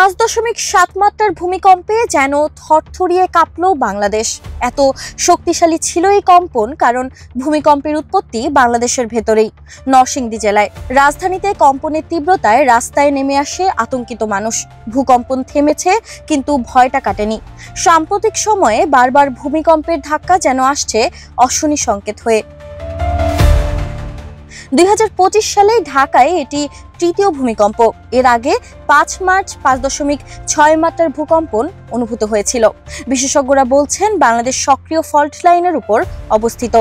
5.7 মাত্রার ভূমিকম্পে যেন থরথরিয়ে কাঁপল বাংলাদেশ। এত শক্তিশালী ছিল এই কম্পন কারণ ভূমিকম্পের উৎপত্তি বাংলাদেশের ভেতরেই, নরসিংদী জেলায়। রাজধানীতে কম্পনের তীব্রতায় রাস্তায় নেমে আসে আতঙ্কিত মানুষ। ভূকম্পন থেমেছে কিন্তু ভয়টা কাটেনি। সাম্প্রতিক সময়ে বারবার ভূমিকম্পের ধাক্কা যেন আসছে অশনি সংকেত হয়ে। 2025 সালে ঢাকায় এটি তৃতীয় ভূমিকম্প। এর আগে 5 মার্চ 5.6 মাত্রার ভূকম্পন অনুভূত হয়েছিল। বিশেষজ্ঞরা বলছেন বাংলাদেশ সক্রিয় ফল্ট লাইনের উপর অবস্থিত।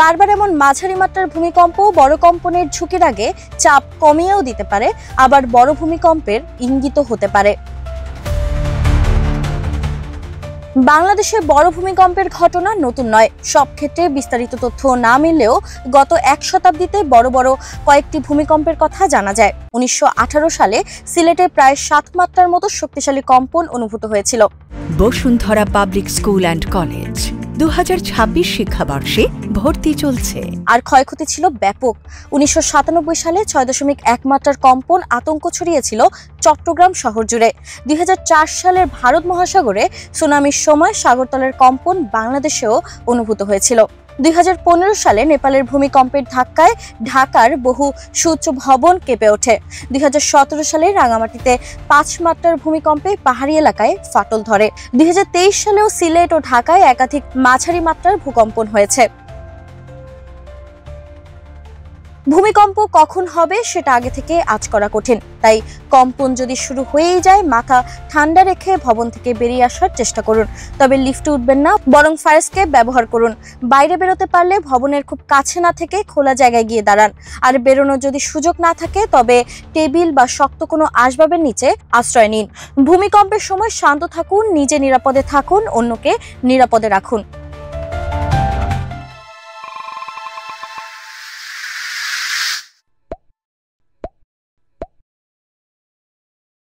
বারবার এমন মাঝারি মাত্রার ভূমিকম্প বড় কম্পনের ঝুঁকির আগে চাপ কমিয়েও দিতে পারে, আবার বড় ভূমিকম্পের ইঙ্গিতও হতে পারে। বাংলাদেশে বড় ভূমিকম্পের ঘটনা নতুন নয়। সব ক্ষেত্রে বিস্তারিত তথ্য না মিললেও গত 1 শতাব্দীতে বড় বড় কয়েকটি ভূমিকম্পের কথা জানা যায়। 1918 সালে সিলেটে প্রায় 7 মাত্রার মতো শক্তিশালী কম্পন অনুভূত হয়েছিল। Bashundhara public school and college 2026 শিক্ষাবর্ষে ভর্তি চলছে। আর ক্ষয়ক্ষতি ছিল ব্যাপক। 1997 সালে 6.1 মাত্রার কম্পন আতঙ্ক ছড়িয়েছিল চট্টগ্রাম শহর জুড়ে। 2004 সালের ভারত মহাসাগরে সুনামির সময় সাগরতলের কম্পন বাংলাদেশেও অনুভূত হয়েছিল। 2015 সালে নেপালের ভূমিকম্পের ধাক্কায় ঢাকার বহু সুউচ্চ ভবন কেঁপে ওঠে। 2017 সালে রাঙামাটিতে 5 মাত্রার ভূমিকম্পে পাহাড়ি এলাকায় ফাটল ধরে। 2023 সালেও সিলেট ও ঢাকায় একাধিক মাঝারি মাত্রার ভূকম্পন হয়েছে। ভূমিকম্প কখন হবে সেটা আগে থেকে আঁচ করা কঠিন, তাই কম্পন যদি শুরু হয়েই যায় মাথা ঠান্ডা রেখে ভবন থেকে বেরিয়ে আসার চেষ্টা করুন। তবে লিফটে উঠবেন না, বরং ফায়ার এস্কেপ ব্যবহার করুন। বাইরে বেরোতে পারলে ভবনের খুব কাছে না থেকে খোলা জায়গায় গিয়ে দাঁড়ান। আর বেরোনোর যদি সুযোগ না থাকে তবে টেবিল বা শক্ত কোনো আসবাবের নিচে আশ্রয় নিন। ভূমিকম্পের সময় শান্ত থাকুন, নিজে নিরাপদে থাকুন, অন্যকে নিরাপদে রাখুন।